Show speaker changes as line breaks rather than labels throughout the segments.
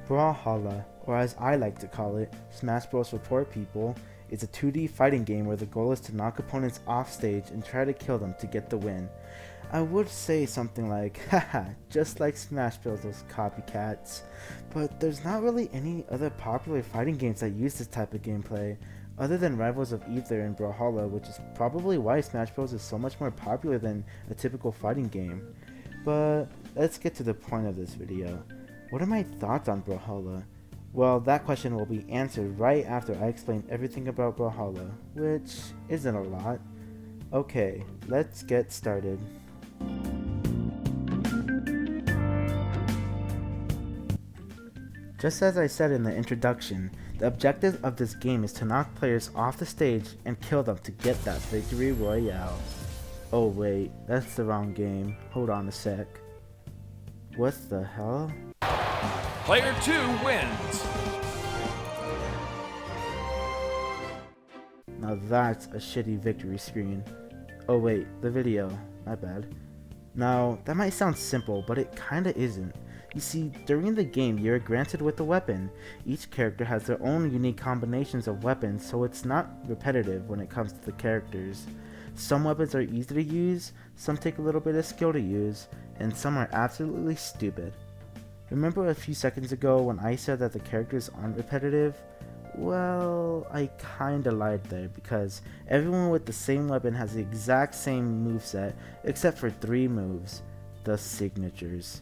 Brawlhalla, or as I like to call it, Smash Bros. For Poor People, is a 2D fighting game where the goal is to knock opponents off stage and try to kill them to get the win. I would say something like, haha, just like Smash Bros. Those copycats. But there's not really any other popular fighting games that use this type of gameplay, other than Rivals of Ether and Brawlhalla, which is probably why Smash Bros. Is so much more popular than a typical fighting game. But let's get to the point of this video. What are my thoughts on Brawlhalla? Well, that question will be answered right after I explain everything about Brawlhalla, which isn't a lot. Okay, let's get started. Just as I said in the introduction, the objective of this game is to knock players off the stage and kill them to get that victory royale. Oh wait, that's the wrong game. Hold on a sec. What the hell?
Player 2 wins.
Now that's a shitty victory screen. Oh wait, the video. My bad. Now, that might sound simple, but it kinda isn't. You see, during the game, you're granted with a weapon. Each character has their own unique combinations of weapons, so it's not repetitive when it comes to the characters. Some weapons are easy to use, some take a little bit of skill to use, and some are absolutely stupid. Remember a few seconds ago when I said that the characters aren't repetitive? Well, I kinda lied there, because everyone with the same weapon has the exact same moveset, except for 3 moves, the signatures.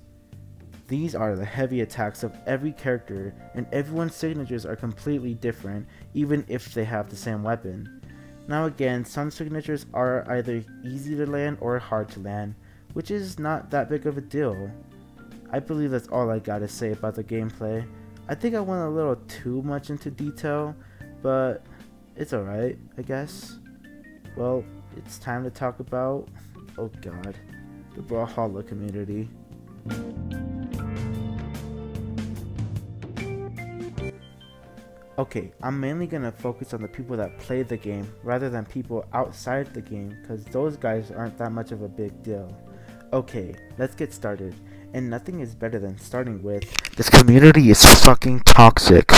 These are the heavy attacks of every character, and everyone's signatures are completely different, even if they have the same weapon. Now again, some signatures are either easy to land or hard to land, which is not that big of a deal. I believe that's all I gotta say about the gameplay. I think I went a little too much into detail, but it's alright, I guess. Well, it's time to talk about, oh god, the Brawlhalla community. Okay, I'm mainly gonna focus on the people that play the game rather than people outside the game, cause those guys aren't that much of a big deal. Okay, let's get started. And nothing is better than starting with, this community is fucking toxic.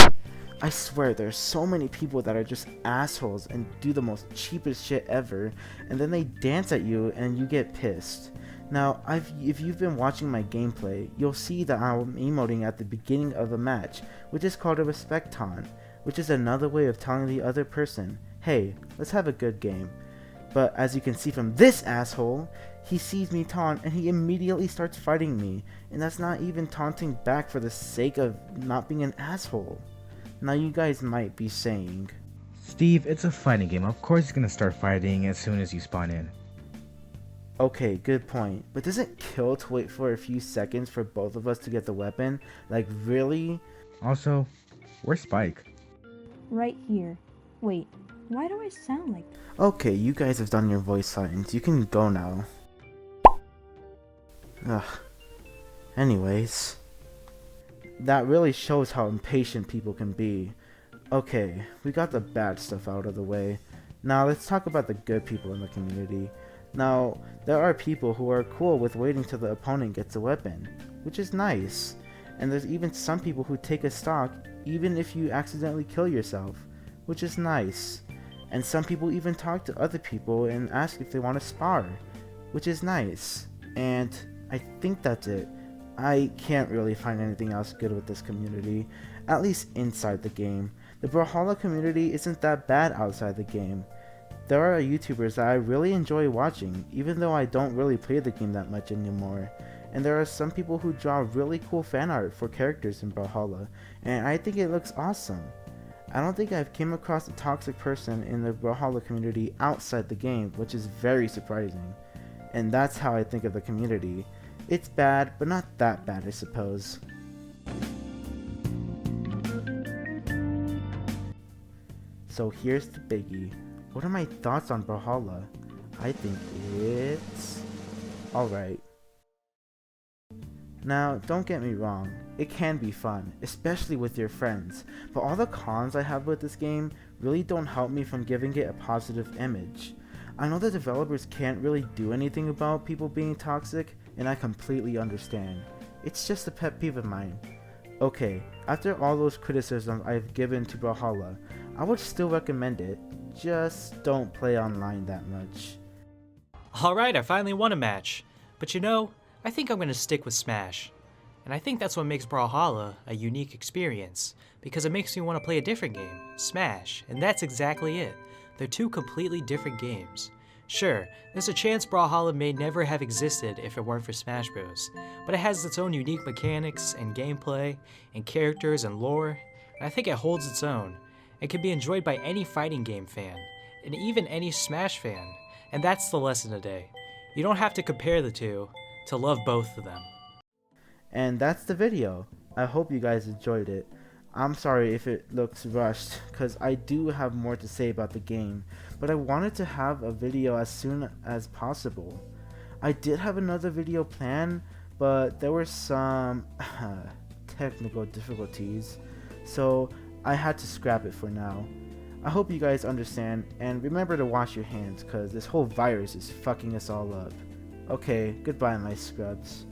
I swear there's so many people that are just assholes and do the most cheapest shit ever, and then they dance at you and you get pissed. Now, if you've been watching my gameplay, you'll see that I'm emoting at the beginning of a match, which is called a respect taunt, which is another way of telling the other person, hey, let's have a good game. But as you can see from this asshole, he sees me taunt and he immediately starts fighting me, and that's not even taunting back for the sake of not being an asshole. Now you guys might be saying,
Steve, it's a fighting game. Of course he's gonna start fighting as soon as you spawn in.
okay, good point, but does it kill to wait for a few seconds for both of us to get the weapon? Like, really?
Also, where's Spike?
Right here. Wait, why do I sound like that?
Okay, you guys have done your voice lines. You can go now. Ugh. Anyways. That really shows how impatient people can be. Okay, we got the bad stuff out of the way. Now let's talk about the good people in the community. Now, there are people who are cool with waiting till the opponent gets a weapon, which is nice. And there's even some people who take a stock even if you accidentally kill yourself, which is nice. And some people even talk to other people and ask if they want to spar, which is nice. And I think that's it. I can't really find anything else good with this community, at least inside the game. The Brawlhalla community isn't that bad outside the game. There are YouTubers that I really enjoy watching, even though I don't really play the game that much anymore. And there are some people who draw really cool fan art for characters in Brawlhalla, and I think it looks awesome. I don't think I've came across a toxic person in the Brawlhalla community outside the game, which is very surprising. And that's how I think of the community. It's bad, but not that bad, I suppose. So here's the biggie. What are my thoughts on Brawlhalla? I think it's alright. Now, don't get me wrong, it can be fun, especially with your friends, but all the cons I have with this game really don't help me from giving it a positive image. I know the developers can't really do anything about people being toxic, and I completely understand. It's just a pet peeve of mine. Okay, after all those criticisms I've given to Brawlhalla, I would still recommend it, just don't play online that much.
Alright, I finally won a match. But you know, I think I'm gonna stick with Smash. And I think that's what makes Brawlhalla a unique experience, because it makes me want to play a different game, Smash, and that's exactly it. They're two completely different games. Sure, there's a chance Brawlhalla may never have existed if it weren't for Smash Bros, but it has its own unique mechanics and gameplay and characters and lore, and I think it holds its own. It can be enjoyed by any fighting game fan, and even any Smash fan, and that's the lesson today. You don't have to compare the two to love both of them.
And that's the video. I hope you guys enjoyed it. I'm sorry if it looks rushed, because I do have more to say about the game, but I wanted to have a video as soon as possible. I did have another video planned, but there were some technical difficulties, so I had to scrap it for now. I hope you guys understand, and remember to wash your hands, because this whole virus is fucking us all up. Okay, goodbye my scrubs.